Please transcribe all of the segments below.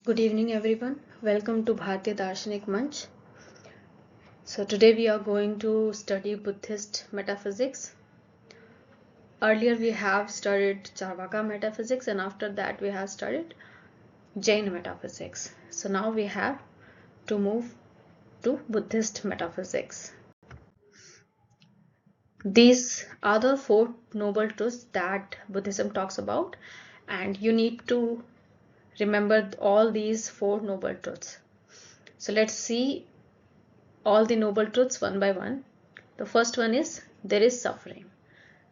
Good evening everyone. Welcome to Bharatiya Darshanik Manch. So today we are going to study Buddhist metaphysics. Earlier we have studied Charvaka metaphysics and after that we have studied Jain metaphysics. So now we have to move to Buddhist metaphysics. These are the four noble truths that Buddhism talks about, and you need to remember all these four noble truths. So let's see all the noble truths one by one. The first one is there is suffering,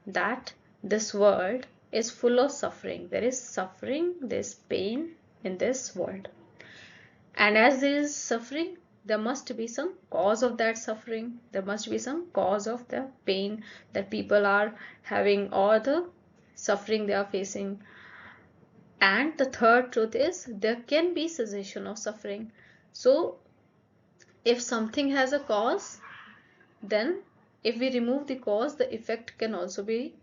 that this world is full of suffering. There is suffering, there is pain in this world. And as there is suffering, there must be some cause of that suffering. There must be some cause of the pain that people are having or the suffering they are facing. And the third truth is there can be cessation of suffering. So if something has a cause, then if we remove the cause, the effect can also be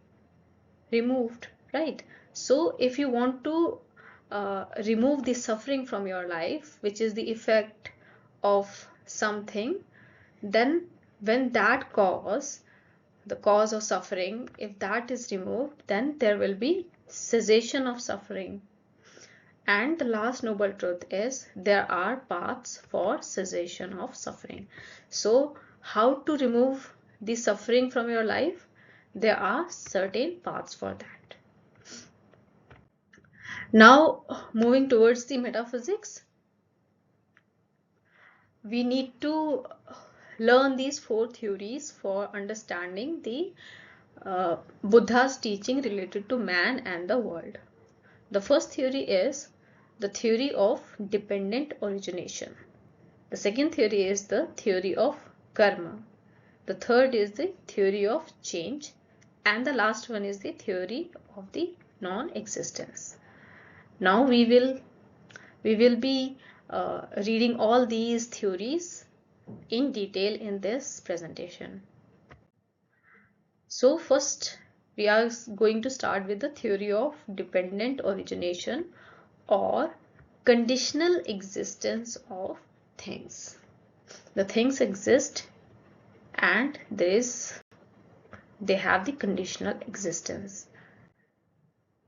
removed, right? So if you want to remove the suffering from your life, which is the effect of something, then when that cause, the cause of suffering, if that is removed, then there will be cessation of suffering. And the last noble truth is there are paths for cessation of suffering. So how to remove the suffering from your life? There are certain paths for that. Now moving towards the metaphysics, we need to learn these four theories for understanding the Buddha's teaching related to man and the world. The first theory is the theory of dependent origination. The second theory is the theory of karma. The third is the theory of change. And the last one is the theory of the non-existence. Now we will be reading all these theories in detail in this presentation. So first we are going to start with the theory of dependent origination or conditional existence of things. The things exist and they have the conditional existence.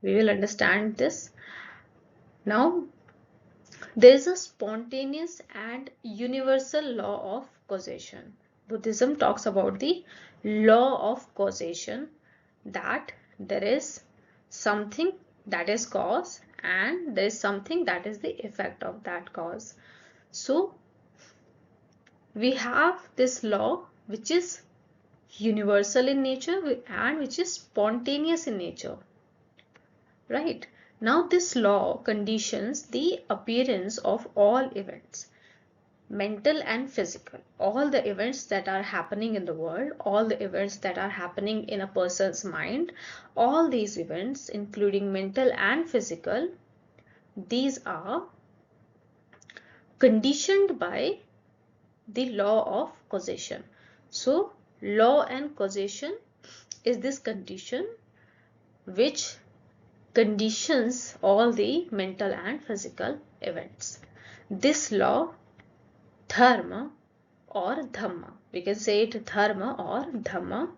We will understand this. Now there is a spontaneous and universal law of causation. Buddhism talks about the law of causation, that there is something that is cause and there is something that is the effect of that cause. So we have this law which is universal in nature and which is spontaneous in nature, right? Now this law conditions the appearance of all events, mental and physical. All the events that are happening in the world, all the events that are happening in a person's mind, all these events including mental and physical, these are conditioned by the law of causation. So law and causation is this condition which conditions all the mental and physical events. This law, dharma or dhamma, we can say it dharma or dhamma,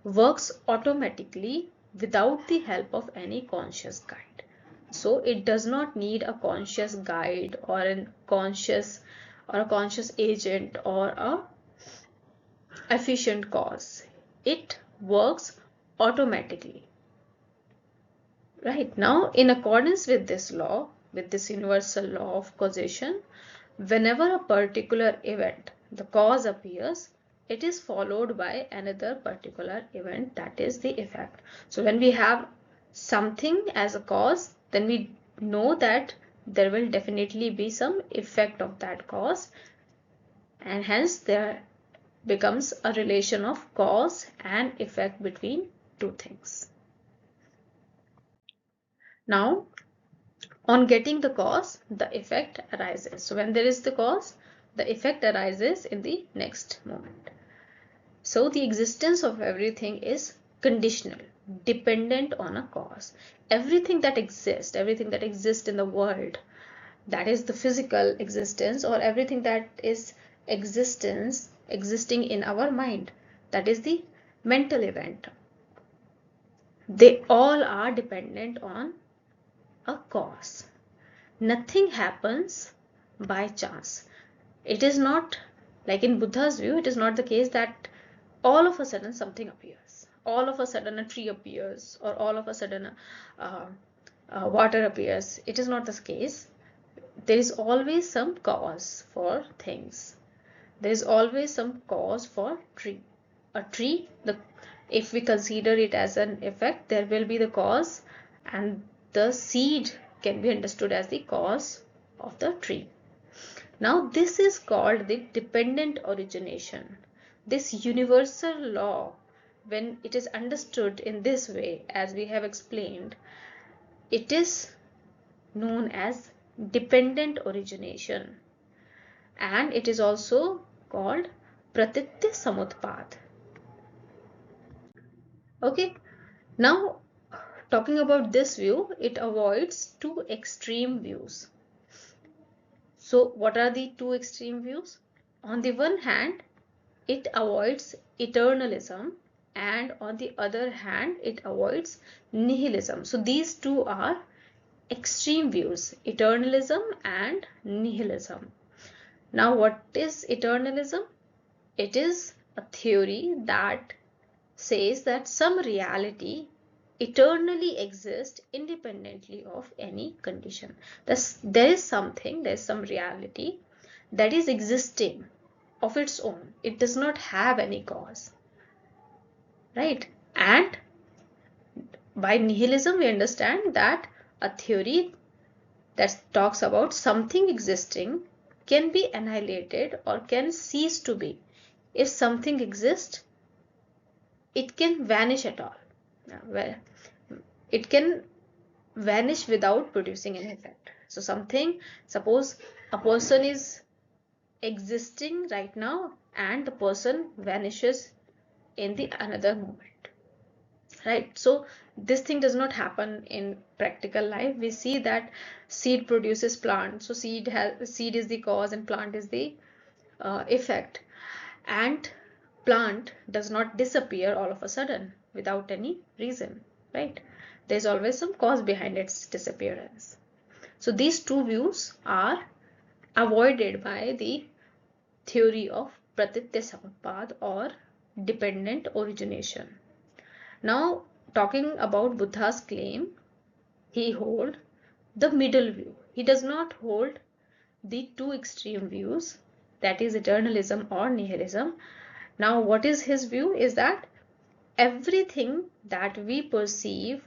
works automatically without the help of any conscious guide. So it does not need a conscious guide or a conscious agent or a efficient cause. It works automatically. Right now, in accordance with this law, with this universal law of causation, whenever a particular event, the cause appears, it is followed by another particular event, that is the effect. So when we have something as a cause, then we know that there will definitely be some effect of that cause, and hence there becomes a relation of cause and effect between two things. Now, on getting the cause, the effect arises. So when there is the cause, the effect arises in the next moment. So the existence of everything is conditional, dependent on a cause. Everything that exists in the world that is the physical existence, or everything that is existing in our mind, that is the mental event, they all are dependent on a cause. Nothing happens by chance. It is not like in Buddha's view, it is not the case that all of a sudden something appears, all of a sudden a tree appears, or all of a sudden water appears. It is not the case. There is always some cause for things. There is always some cause for tree. A tree, if we consider it as an effect, there will be the cause, and the seed can be understood as the cause of the tree. Now this is called the dependent origination. This universal law, when it is understood in this way, as we have explained, it is known as dependent origination, and it is also called pratītyasamutpāda. Okay, now talking about this view, it avoids two extreme views. So what are the two extreme views? On the one hand, it avoids eternalism, and on the other hand, it avoids nihilism. So these two are extreme views, eternalism and nihilism. Now what is eternalism? It is a theory that says that some reality eternally exists independently of any condition. There is some reality that is existing of its own. It does not have any cause, right? And by nihilism, we understand that a theory that talks about something existing can be annihilated or can cease to be. If something exists, it can vanish at all. Well, it can vanish without producing an effect. So suppose a person is existing right now and the person vanishes in the another moment, right? So this thing does not happen in practical life. We see that seed produces plant, so seed is the cause and plant is the effect, and plant does not disappear all of a sudden without any reason, right? There's always some cause behind its disappearance. So these two views are avoided by the theory of pratītyasamutpāda or dependent origination. Now talking about Buddha's claim, he holds the middle view. He does not hold the two extreme views, that is eternalism or nihilism. Now what is his view is that everything that we perceive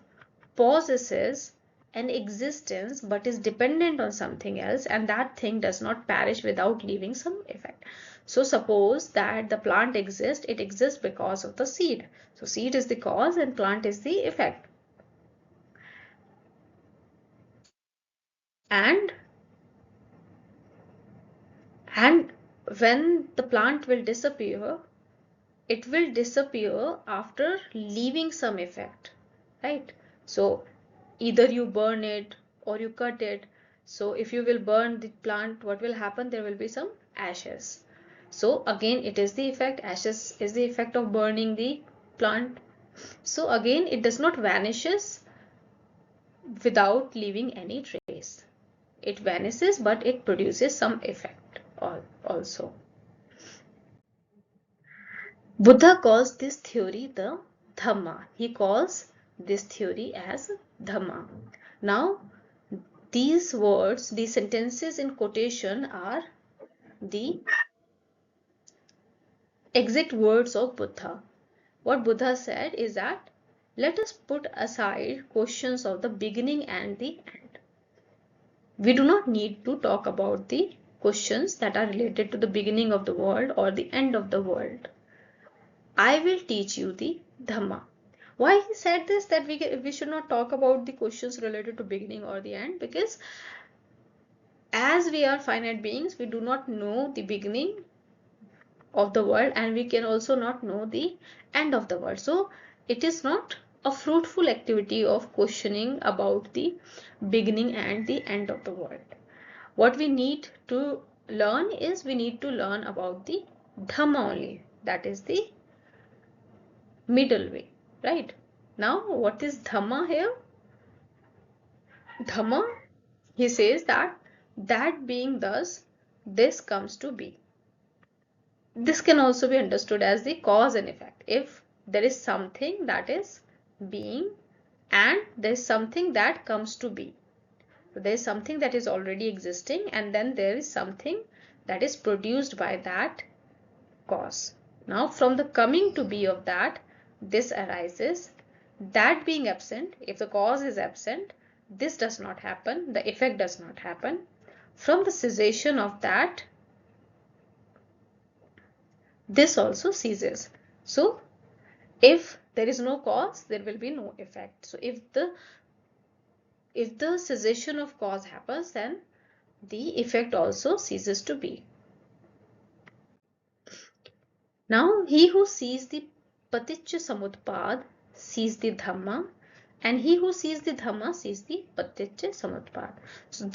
possesses an existence but is dependent on something else, and that thing does not perish without leaving some effect. So suppose that the plant exists, it exists because of the seed. So seed is the cause and plant is the effect. And when the plant will disappear, it will disappear after leaving some effect, right? So either you burn it or you cut it. So if you will burn the plant, what will happen? There will be some ashes. So again, it is the effect. Ashes is the effect of burning the plant. So again, it does not vanishes without leaving any trace. It vanishes, but it produces some effect also. Buddha calls this theory the Dhamma. He calls this theory as Dhamma. Now, these words, these sentences in quotation are the exact words of Buddha. What Buddha said is that let us put aside questions of the beginning and the end. We do not need to talk about the questions that are related to the beginning of the world or the end of the world. I will teach you the Dhamma. Why he said this, that we should not talk about the questions related to beginning or the end? Because as we are finite beings, we do not know the beginning of the world and we can also not know the end of the world. So it is not a fruitful activity of questioning about the beginning and the end of the world. what we need to learn is we need to learn about the Dhamma only. That is the middle way, right? Now, what is Dhamma here? Dhamma, he says that being thus, this comes to be. This can also be understood as the cause and effect. If there is something that is being and there is something that comes to be. So there is something that is already existing and then there is something that is produced by that cause. Now from the coming to be of that, this arises. That being absent, if the cause is absent, this does not happen, the effect does not happen. From the cessation of that, this also ceases. So if there is no cause, there will be no effect. So if the cessation of cause happens, then the effect also ceases to be. Now he who sees the pratītyasamutpāda sees the Dhamma, and he who sees the Dhamma sees the pratītyasamutpāda. So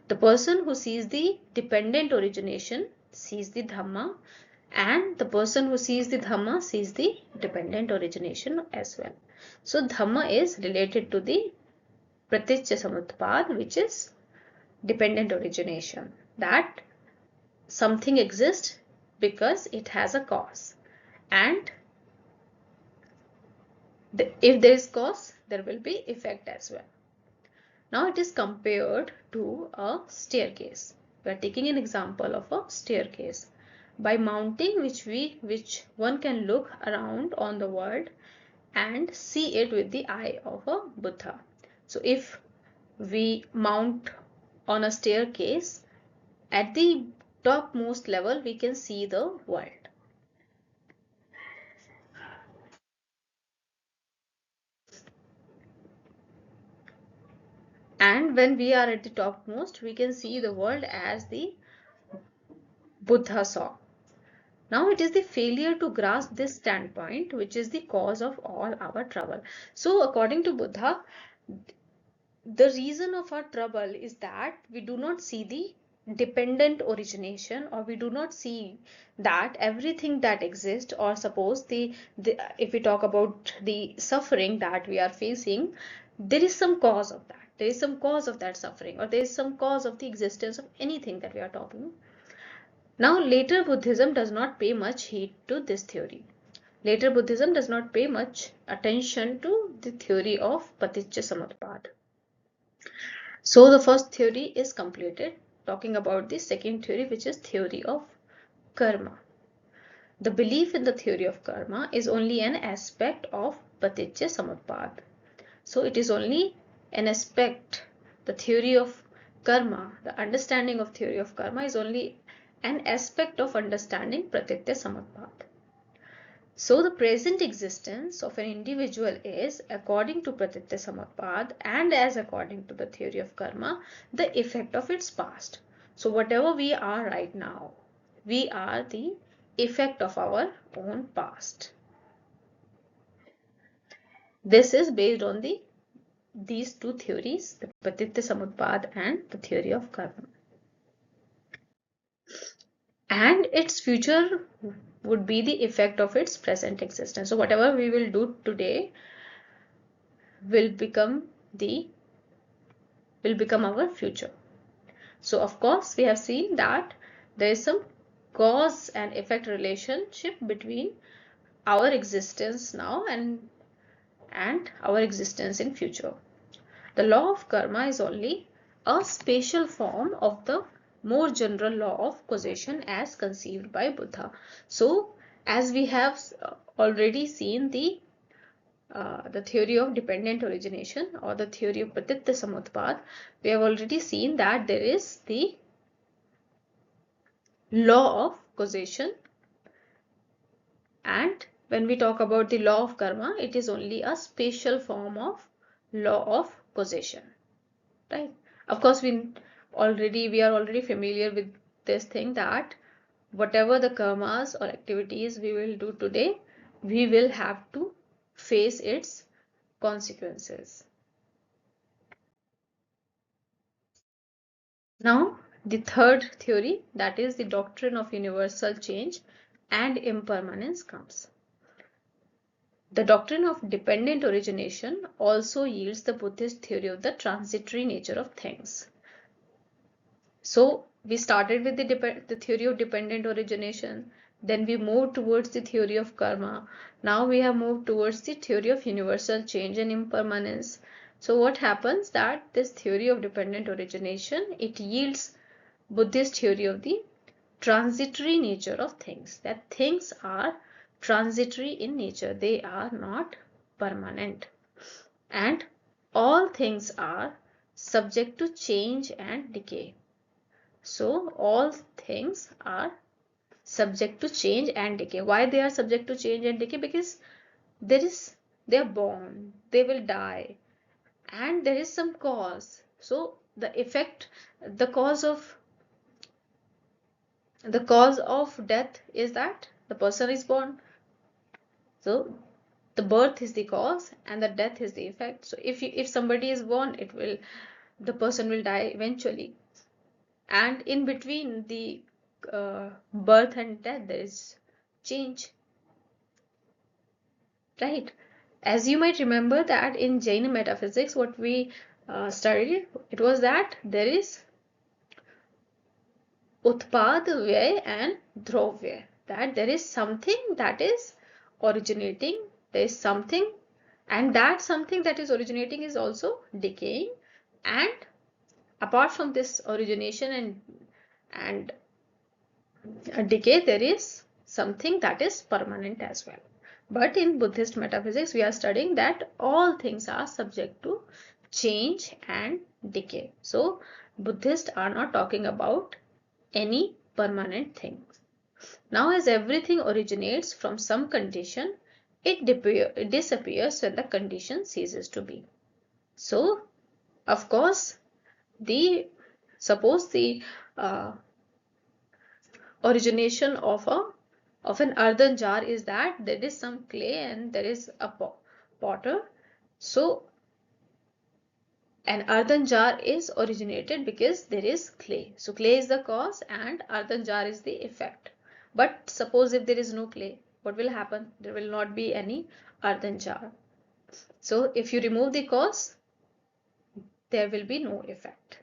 the person who sees the dependent origination sees the Dhamma, and the person who sees the Dhamma sees the dependent origination as well. So Dhamma is related to the pratītyasamutpāda, which is dependent origination, that something exists because it has a cause, and if there is cause, there will be effect as well. Now it is compared to a staircase. We are taking an example of a staircase. By mounting which one can look around on the world and see it with the eye of a Buddha. So if we mount on a staircase, at the topmost level we can see the world. And when we are at the topmost, we can see the world as the Buddha saw. Now it is the failure to grasp this standpoint which is the cause of all our trouble. So according to Buddha, the reason of our trouble is that we do not see the dependent origination, or we do not see that everything that exists, or suppose if we talk about the suffering that we are facing, there is some cause of that. There is some cause of that suffering, or there is some cause of the existence of anything that we are talking. Now later Buddhism does not pay much heed to this theory. Later Buddhism does not pay much attention to the theory of pratītyasamutpāda. So the first theory is completed. Talking about the second theory, which is theory of karma. The belief in the theory of karma is only an aspect of pratītyasamutpāda. So it is only an aspect. The theory of karma, the understanding of theory of karma is only an aspect of understanding pratītyasamutpāda. So the present existence of an individual is, according to pratītyasamutpāda and as according to the theory of karma, the effect of its past. So whatever we are right now, we are the effect of our own past. This is based on these two theories, the pratītyasamutpāda and the theory of karma. And its future would be the effect of its present existence. So whatever we will do today will become our future. So of course we have seen that there is some cause and effect relationship between our existence now and our existence in future. The law of karma is only a special form of the more general law of causation as conceived by Buddha. So as we have already seen the theory of dependent origination, or the theory of pratītyasamutpāda, we have already seen that there is the law of causation, and when we talk about the law of karma, it is only a special form of law of causation, right? Of course we are already familiar with this thing, that whatever the karmas or activities we will do today, we will have to face its consequences. Now the third theory, that is the doctrine of universal change and impermanence, comes. The doctrine of dependent origination also yields the Buddhist theory of the transitory nature of things. So we started with the theory of dependent origination, then we moved towards the theory of karma. Now we have moved towards the theory of universal change and impermanence. So what happens that this theory of dependent origination, it yields Buddhist theory of the transitory nature of things, that things are transitory in nature, they are not permanent, and all things are subject to change and decay. So all things are subject to change and decay. Why they are subject to change and decay? Because they are born, they will die, and there is some cause. So the effect, the cause of death is that the person is born. So the birth is the cause and the death is the effect. So if somebody is born, the person will die eventually, and in between the birth and death there is change, right? As you might remember that in Jain metaphysics, what we studied, it was that there is utpad vyay and dravya, that there is something that is originating, there is something, and that something that is originating is also decaying, and apart from this origination and decay, there is something that is permanent as well. But in Buddhist metaphysics, we are studying that all things are subject to change and decay. So Buddhists are not talking about any permanent thing. Now, as everything originates from some condition, it disappears when the condition ceases to be. So, of course, suppose the origination of an earthen jar is that there is some clay and there is a potter. So an earthen jar is originated because there is clay. So clay is the cause and earthen jar is the effect. But suppose if there is no clay, what will happen? There will not be any earthen jar. So if you remove the cause, there will be no effect.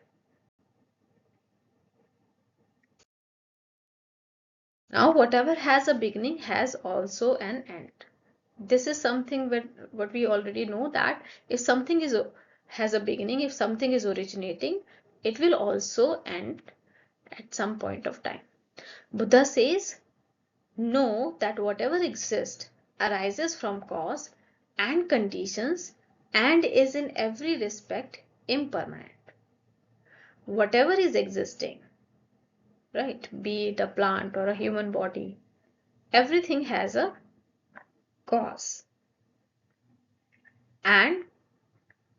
Now, whatever has a beginning has also an end. This is something what we already know, that if something has a beginning, if something is originating, it will also end at some point of time. Buddha says, know that whatever exists arises from cause and conditions and is in every respect impermanent. Whatever is existing, right, be it a plant or a human body, everything has a cause and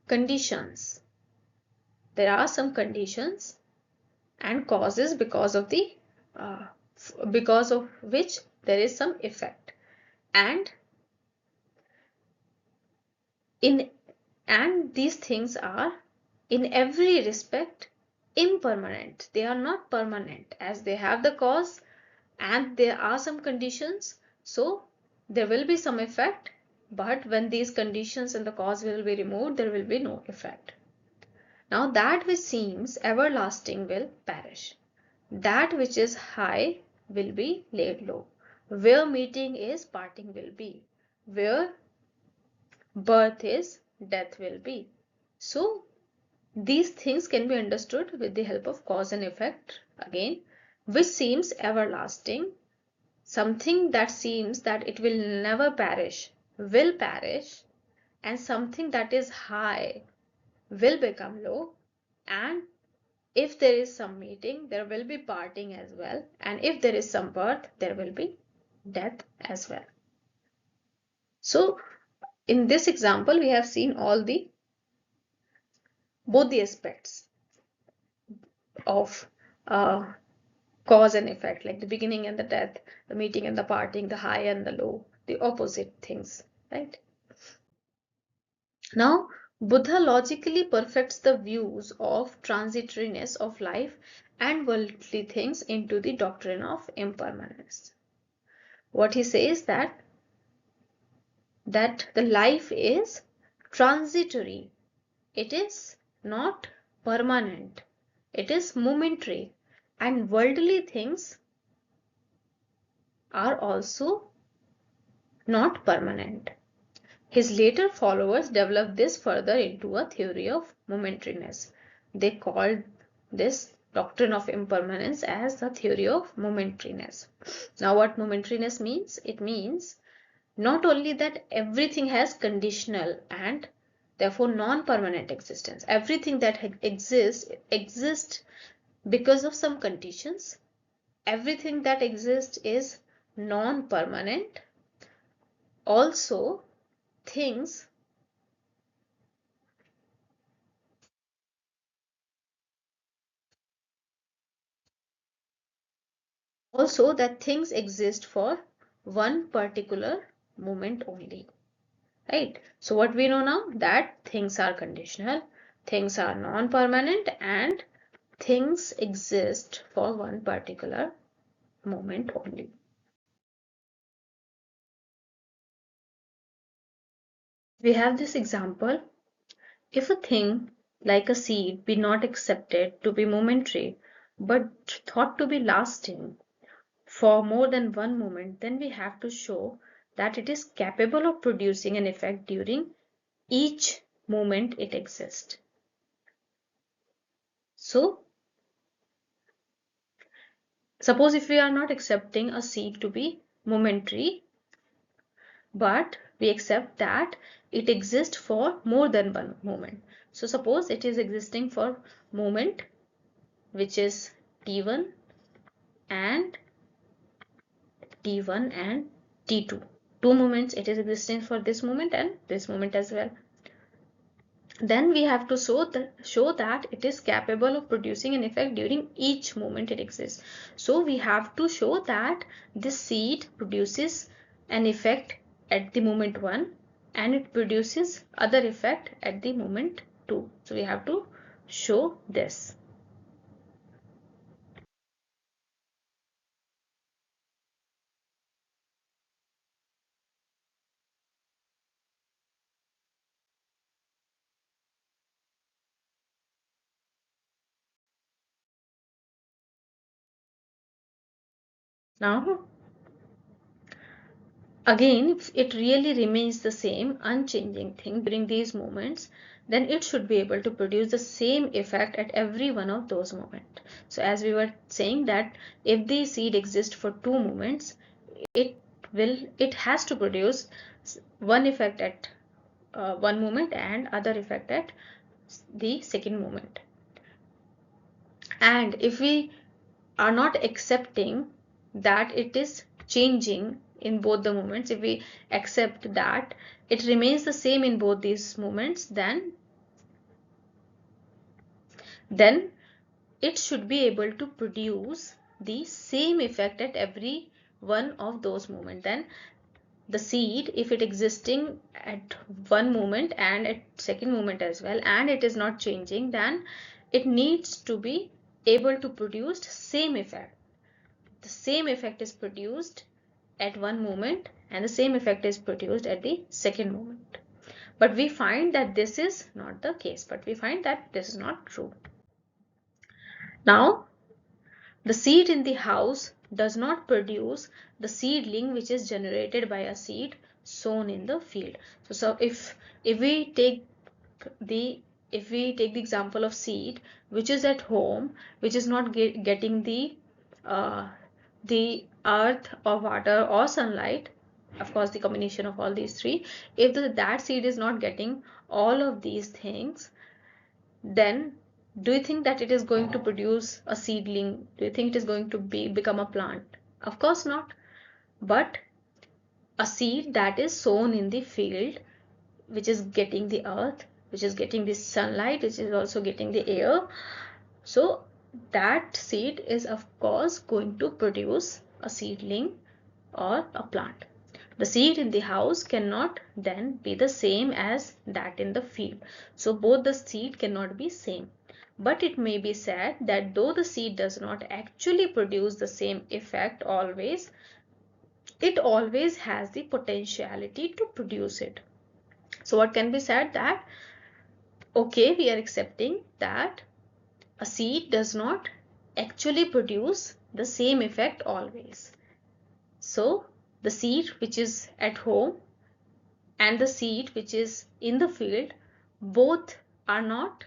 conditions. There are some conditions and causes because of which there is some effect, and these things are in every respect impermanent. They are not permanent, as they have the cause and there are some conditions. So there will be some effect, but when these conditions and the cause will be removed, there will be no effect. Now that which seems everlasting will perish. That which is high will be laid low. Where meeting is, parting will be. Where birth is, death will be. So these things can be understood with the help of cause and effect again. Which seems everlasting, something that seems that it will never perish will perish, and something that is high will become low, and if there is some meeting, there will be parting as well, and if there is some birth, there will be death as well. So in this example, we have seen both the aspects of cause and effect, like the beginning and the death, the meeting and the parting, the high and the low, the opposite things, right? Now Buddha logically perfects the views of transitoriness of life and worldly things into the doctrine of impermanence. What he says that the life is transitory. It is not permanent. It is momentary. And worldly things are also not permanent. His later followers developed this further into a theory of momentariness. They called this doctrine of impermanence as the theory of momentariness. Now, what momentariness means? It means not only that everything has conditional and therefore non-permanent existence. Everything that exists because of some conditions. Everything that exists is non-permanent. Also, things that things exist for one particular moment only, right? So what we know now, that things are conditional, things are non-permanent, and things exist for one particular moment only. We have this example. If a thing like a seed be not accepted to be momentary but thought to be lasting for more than one moment, then we have to show that it is capable of producing an effect during each moment it exists. So, suppose if we are not accepting a seed to be momentary, but we accept that it exists for more than one moment. So, suppose it is existing for moment which is t1 and t1 and t2. Two moments it is existing for this moment and this moment as well. Then we have to show that it is capable of producing an effect during each moment it exists. So we have to show that this seed produces an effect at the moment 1 and it produces other effect at the moment 2. So we have to show this. Now again, if it really remains the same unchanging thing during these moments, then it should be able to produce the same effect at every one of those moments. So as we were saying that if the seed exists for two moments, it has to produce one effect at one moment and other effect at the second moment. And if we are not accepting that it is changing in both the moments, if we accept that it remains the same in both these moments, then it should be able to produce the same effect at every one of those moments. Then the seed, if it existing at one moment and at second moment as well, and it is not changing, then it needs to be able to produce same effect. The same effect is produced at one moment and the same effect is produced at the second moment. But we find that this is not the case. But we find that this is not true. Now, the seed in the house does not produce the seedling which is generated by a seed sown in the field. So if we take the example of seed which is at home, which is not getting uh, the earth or water or sunlight, of course the combination of all these three, if that seed is not getting all of these things, then do you think that it is going to produce a seedling? Do you think it is going to become a plant? Of course not. But a seed that is sown in the field, which is getting the earth, which is getting the sunlight, which is also getting the air, so that seed is of course going to produce a seedling or a plant. The seed in the house cannot then be the same as that in the field. So both the seed cannot be same. But it may be said that though the seed does not actually produce the same effect always, it always has the potentiality to produce it. So what can be said that, okay, we are accepting that a seed does not actually produce the same effect always. So the seed which is at home and the seed which is in the field, both are not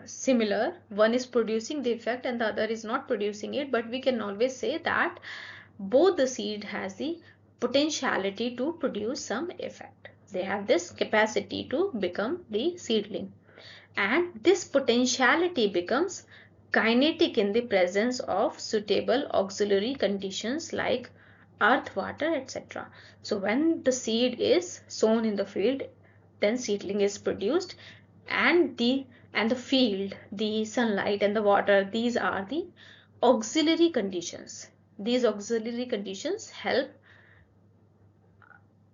similar. One is producing the effect and the other is not producing it, but we can always say that both the seed has the potentiality to produce some effect. They have this capacity to become the seedling, and this potentiality becomes kinetic in the presence of suitable auxiliary conditions like earth, water, etc. So when the seed is sown in the field, then seedling is produced, and the field, the sunlight and the water, these are the auxiliary conditions. These auxiliary conditions help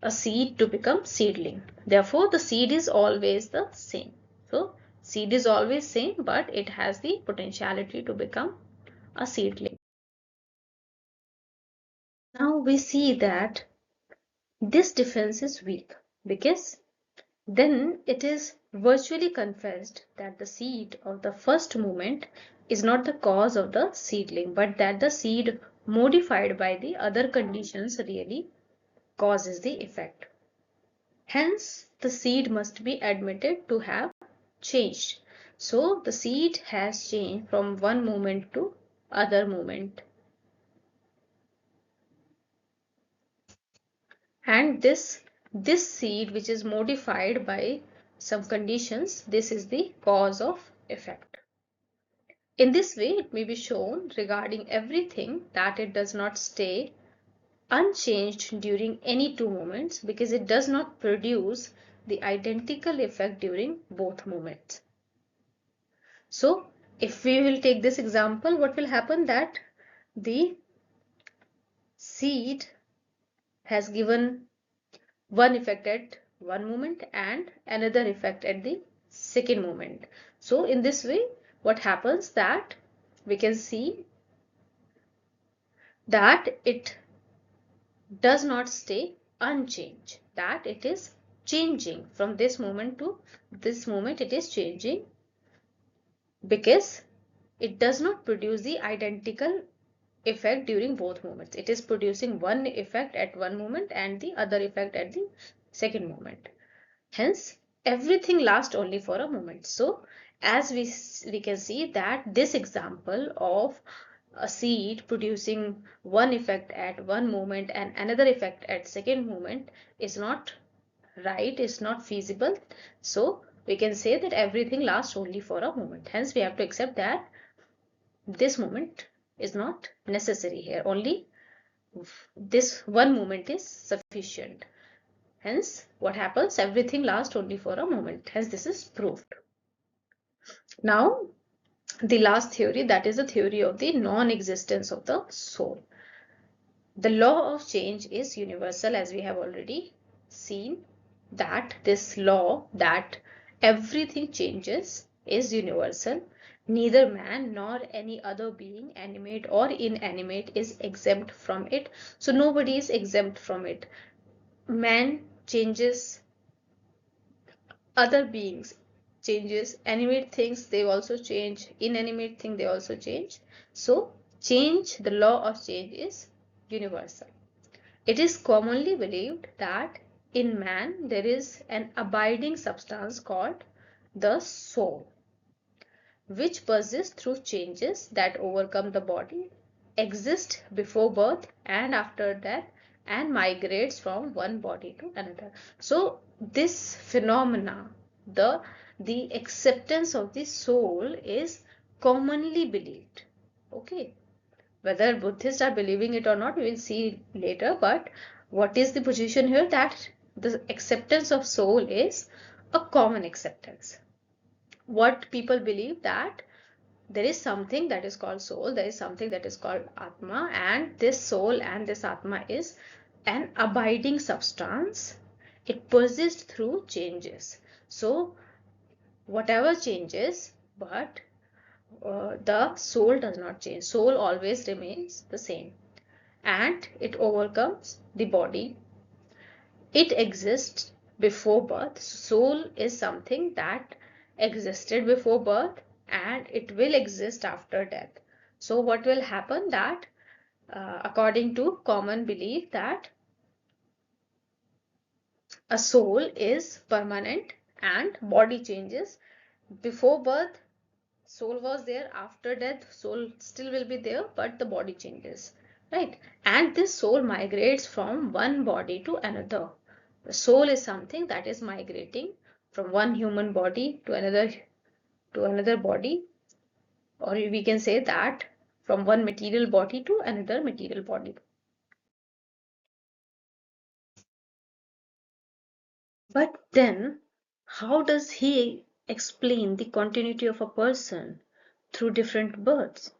a seed to become seedling. Therefore the seed is always the same. So seed is always same, but it has the potentiality to become a seedling. Now we see that this difference is weak, because then it is virtually confessed that the seed of the first movement is not the cause of the seedling, but that the seed modified by the other conditions really causes the effect. Hence, the seed must be admitted to have changed. So, the seed has changed from one moment to other moment. And this seed which is modified by some conditions, this is the cause of effect. In this way, it may be shown regarding everything that it does not stay unchanged during any two moments, because it does not produce the identical effect during both moments. So if we will take this example, what will happen, that the seed has given one effect at one moment and another effect at the second moment. So in this way, what happens, that we can see that it does not stay unchanged, that it is changing from this moment to this moment. It is changing because it does not produce the identical effect during both moments. It is producing one effect at one moment and the other effect at the second moment. Hence everything lasts only for a moment. So as we can see that this example of a seed producing one effect at one moment and another effect at second moment is not right, is not feasible. So we can say that everything lasts only for a moment. Hence we have to accept that this moment is not necessary here. Only this one moment is sufficient. Hence what happens, everything lasts only for a moment. Hence this is proved. Now the last theory, that is the theory of the non-existence of the soul. The law of change is universal, as we have already seen, that this law that everything changes is universal. Neither man nor any other being, animate or inanimate, is exempt from it. So nobody is exempt from it. Man changes, other beings changes, animate things they also change, inanimate things they also change. So change, the law of change is universal. It is commonly believed that in man there is an abiding substance called the soul, which persists through changes that overcome the body, exists before birth and after death, and migrates from one body to another. So this phenomena, the acceptance of the soul, is commonly believed. Okay, whether Buddhists are believing it or not, we will see later. But what is the position here? That the acceptance of soul is a common acceptance. What people believe, that there is something that is called soul, there is something that is called atma, and this soul and this atma is an abiding substance. It persists through changes. So whatever changes, but the soul does not change. Soul always remains the same, and it overcomes the body. It exists before birth. Soul is something that existed before birth, and it will exist after death. So what will happen that according to common belief that a soul is permanent and body changes. Before birth soul was there, after death soul still will be there, but the body changes, right? And this soul migrates from one body to another. The soul is something that is migrating from one human body to another body, or we can say that from one material body to another material body. But then how does he explain the continuity of a person through different births,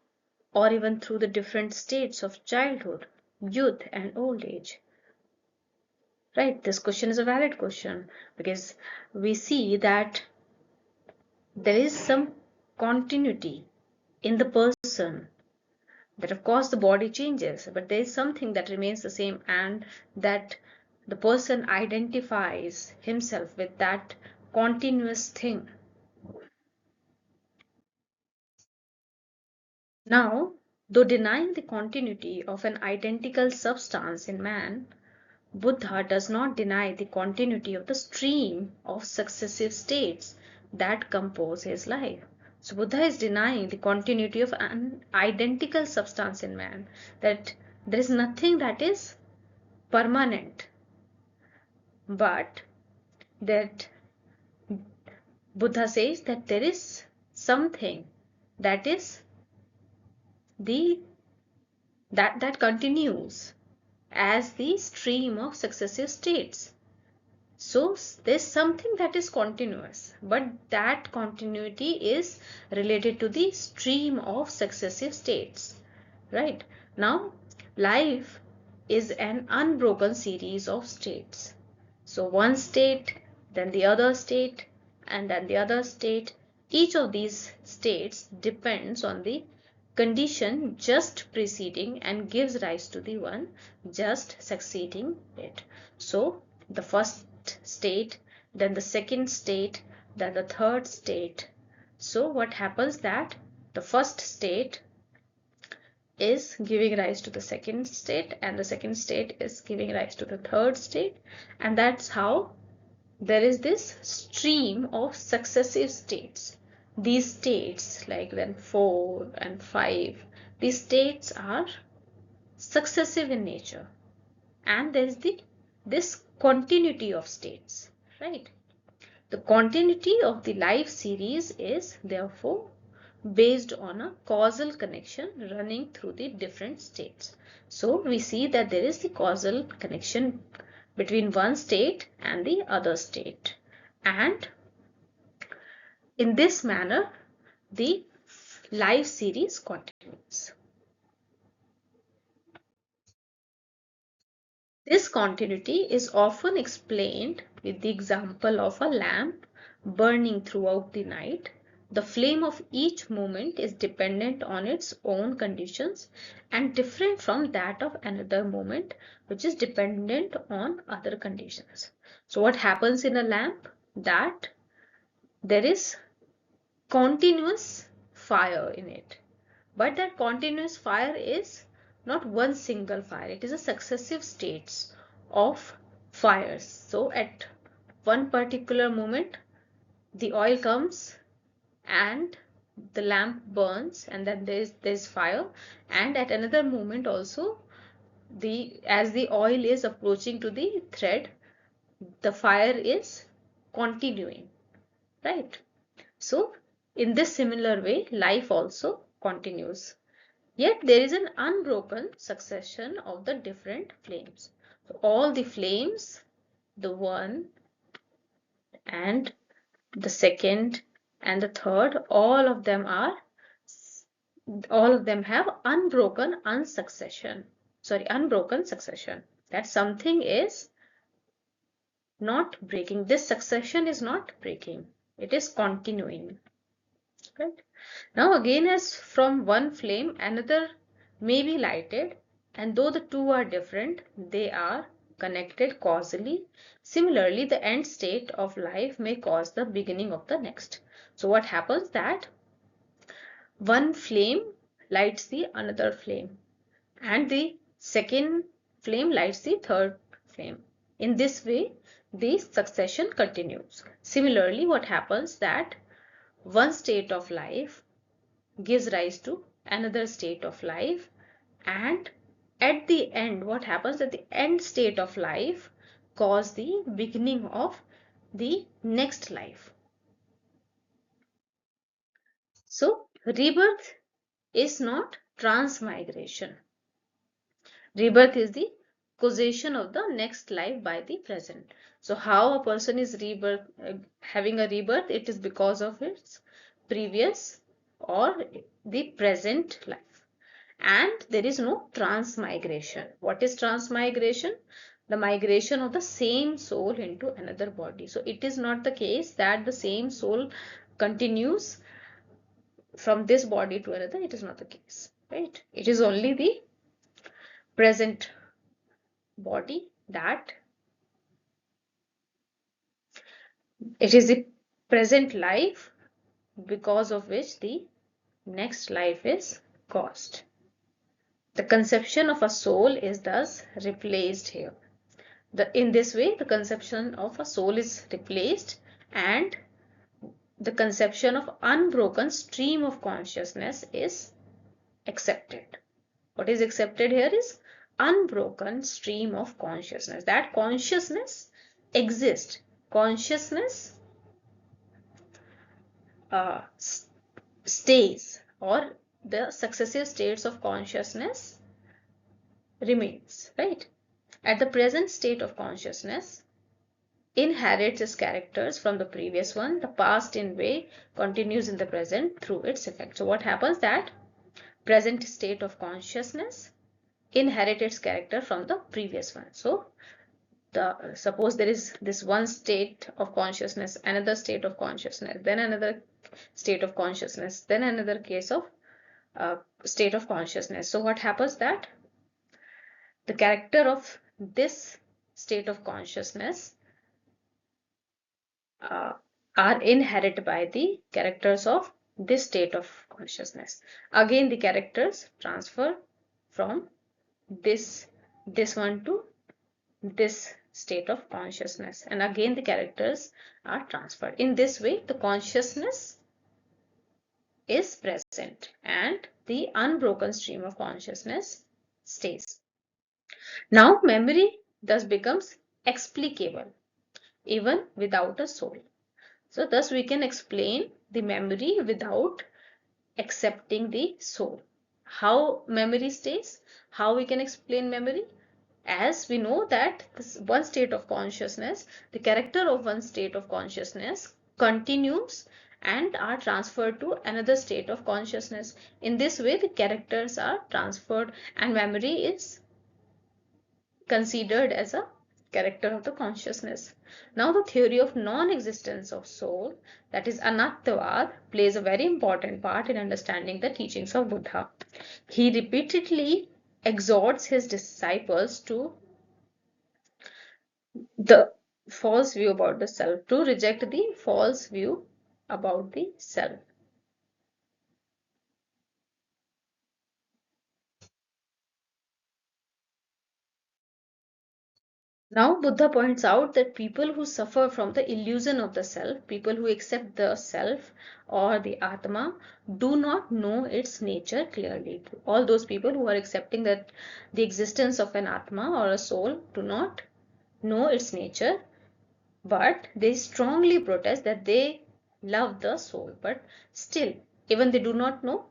or even through the different states of childhood, youth, and old age? Right, this question is a valid question because we see that there is some continuity in the person. That of course the body changes, but there is something that remains the same, and that the person identifies himself with that continuous thing. Now, though denying the continuity of an identical substance in man, Buddha does not deny the continuity of the stream of successive states that compose his life. So Buddha is denying the continuity of an identical substance in man, that there is nothing that is permanent, but that Buddha says that there is something that is the that continues as the stream of successive states. So there's something that is continuous, but that continuity is related to the stream of successive states, right? Now, life is an unbroken series of states. So one state, then the other state, and then the other state. Each of these states depends on the condition just preceding and gives rise to the one just succeeding it. So the first state, then the second state, then the third state. So what happens that the first state is giving rise to the second state, and the second state is giving rise to the third state, and that's how there is this stream of successive states. These states, like then 4 and 5, these states are successive in nature, and there is this continuity of states, right? The continuity of the life series is therefore based on a causal connection running through the different states. So we see that there is the causal connection between one state and the other state, and in this manner the life series continues. This continuity is often explained with the example of a lamp burning throughout the night. The flame of each moment is dependent on its own conditions and different from that of another moment, which is dependent on other conditions. So what happens in a lamp? That there is continuous fire in it, but that continuous fire is not one single fire, it is a successive states of fires. So at one particular moment the oil comes and the lamp burns, and then there's fire, and at another moment also, as the oil is approaching to the thread, the fire is continuing, right? So in this similar way life also continues, yet there is an unbroken succession of the different flames. So all the flames, the one and the second and the third, all of them have unbroken succession. that something is not breaking. This succession is not breaking. It is continuing. Right? Now again, as from one flame, another may be lighted, and though the two are different, they are connected causally. Similarly, the end state of life may cause the beginning of the next. So what happens that one flame lights the another flame, and the second flame lights the third flame. In this way, the succession continues. Similarly, what happens that one state of life gives rise to another state of life, and at the end, what happens that the end state of life causes the beginning of the next life. So rebirth is not transmigration. Rebirth is the causation of the next life by the present. So how a person is having a rebirth, it is because of its previous or the present life. And there is no transmigration. What is transmigration? The migration of the same soul into another body. So it is not the case that the same soul continues from this body to another. It is not the case, right? It is only the present body that it is the present life because of which the next life is caused. The conception of a soul is thus replaced here. In this way, the conception of a soul is replaced, and the conception of unbroken stream of consciousness is accepted. What is accepted here is unbroken stream of consciousness. That consciousness exists. Consciousness stays, or the successive states of consciousness remains, right? At the present state of consciousness inherits its characters from the previous one. The past in way continues in the present through its effect. So what happens that present state of consciousness inherits its character from the previous one. So suppose there is this one state of consciousness, another state of consciousness, then another state of consciousness, then another case of state of consciousness. So what happens that the character of this state of consciousness are inherited by the characters of this state of consciousness. Again, the characters transfer from this one to this state of consciousness, and again the characters are transferred. In this way, the consciousness is present and the unbroken stream of consciousness stays. Now memory thus becomes explicable even without a soul. So thus we can explain the memory without accepting the soul. How memory stays? How we can explain memory? As we know that this one state of consciousness, the character of one state of consciousness continues and are transferred to another state of consciousness. In this way, the characters are transferred and memory is considered as a character of the consciousness. Now the theory of non-existence of soul, that is anatta, plays a very important part in understanding the teachings of Buddha. He repeatedly exhorts his disciples to the false view about the self, to reject the false view about the self. Now Buddha points out that people who suffer from the illusion of the self, people who accept the self or the atma, do not know its nature clearly. All those people who are accepting that the existence of an atma or a soul do not know its nature, but they strongly protest that they love the soul. But still, even they do not know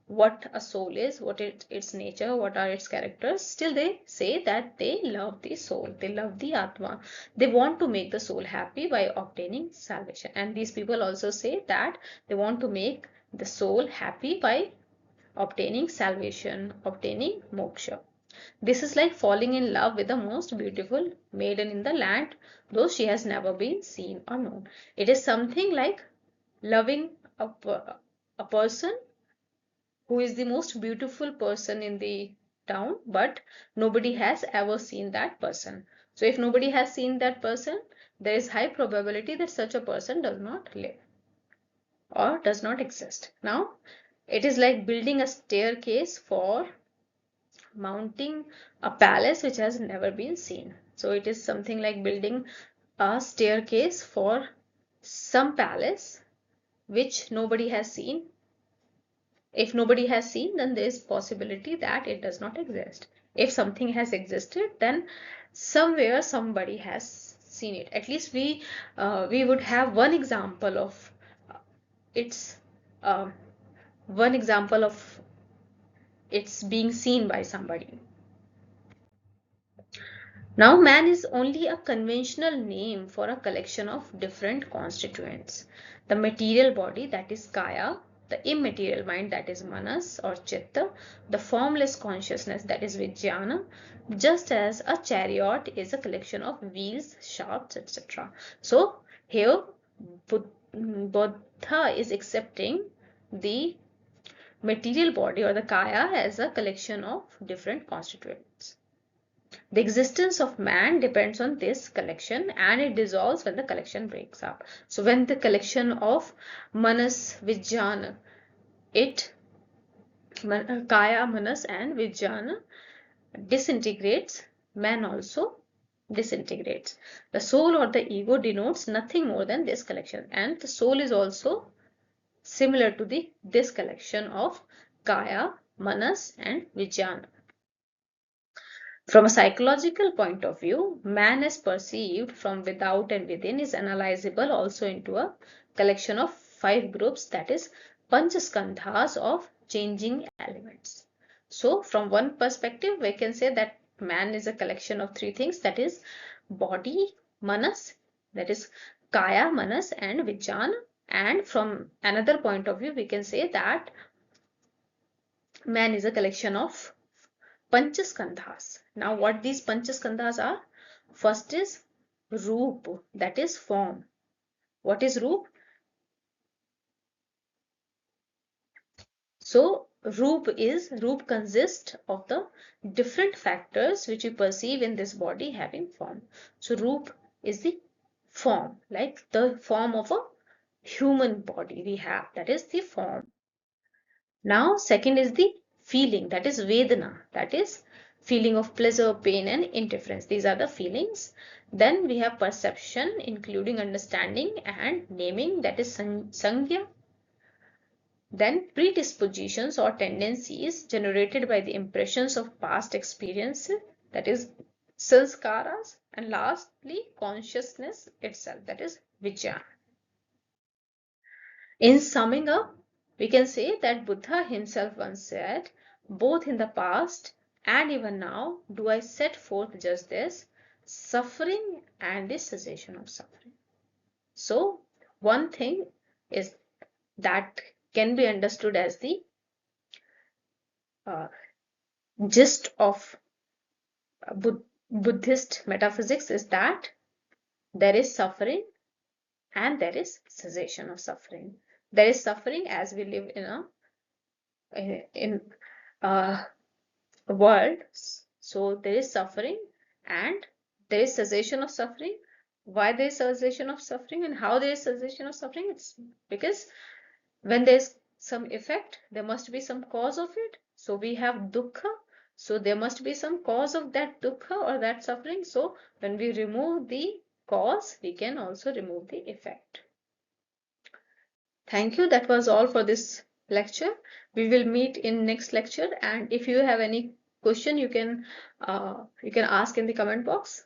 what a soul is, what its nature, what are its characters, still they say that they love the soul, they love the atma, they want to make the soul happy by obtaining salvation. And these people also say that they want to make the soul happy by obtaining salvation, obtaining moksha. This is like falling in love with the most beautiful maiden in the land, though she has never been seen or known. It is something like loving a person who is the most beautiful person in the town, but nobody has ever seen that person. So if nobody has seen that person, there is high probability that such a person does not live or does not exist. Now, it is like building a staircase for mounting a palace which has never been seen. So it is something like building a staircase for some palace which nobody has seen. If nobody has seen, then there is possibility that it does not exist. If something has existed, then somewhere somebody has seen it. At least we would have its uh, one example of its being seen by somebody. Now, man is only a conventional name for a collection of different constituents. The material body, that is kaya, the immaterial mind, that is manas or chitta, the formless consciousness, that is vijnana, just as a chariot is a collection of wheels, shafts, etc. So here Buddha is accepting the material body or the kaya as a collection of different constituents. The existence of man depends on this collection, and it dissolves when the collection breaks up. So when the collection of manas, vijnana, kaya, manas and vijnana disintegrates, man also disintegrates. The soul or the ego denotes nothing more than this collection, and the soul is also similar to this collection of kaya, manas and vijnana. From a psychological point of view, man as perceived from without and within is analyzable also into a collection of 5 groups, that is panchaskandhas of changing elements. So from one perspective, we can say that man is a collection of 3 things, that is body, manas, that is kaya, manas and vijnana. And from another point of view, we can say that man is a collection of panchaskandhas. Now what these panchaskandhas are? First is roop, that is form. What is roop? So roop consists of the different factors which we perceive in this body having form. So roop is the form, like the form of a human body we have, that is the form. Now second is the feeling, that is vedana, that is feeling of pleasure, pain and indifference. These are the feelings. Then we have perception, including understanding and naming, that is sangya. Then predispositions or tendencies generated by the impressions of past experiences, that is sanskaras. And lastly, consciousness itself, that is vijnana. In summing up, we can say that Buddha himself once said, both in the past and even now do I set forth just this, suffering and the cessation of suffering. So one thing is that can be understood as the gist of Buddhist metaphysics is that there is suffering and there is cessation of suffering. There is suffering as we live in a world. So there is suffering and there is cessation of suffering. Why there is cessation of suffering and how there is cessation of suffering? It's because when there is some effect, there must be some cause of it. So we have dukkha. So there must be some cause of that dukkha or that suffering. So when we remove the cause, we can also remove the effect. Thank you. That was all for this lecture. We will meet in next lecture, and if you have any question, you can ask in the comment box.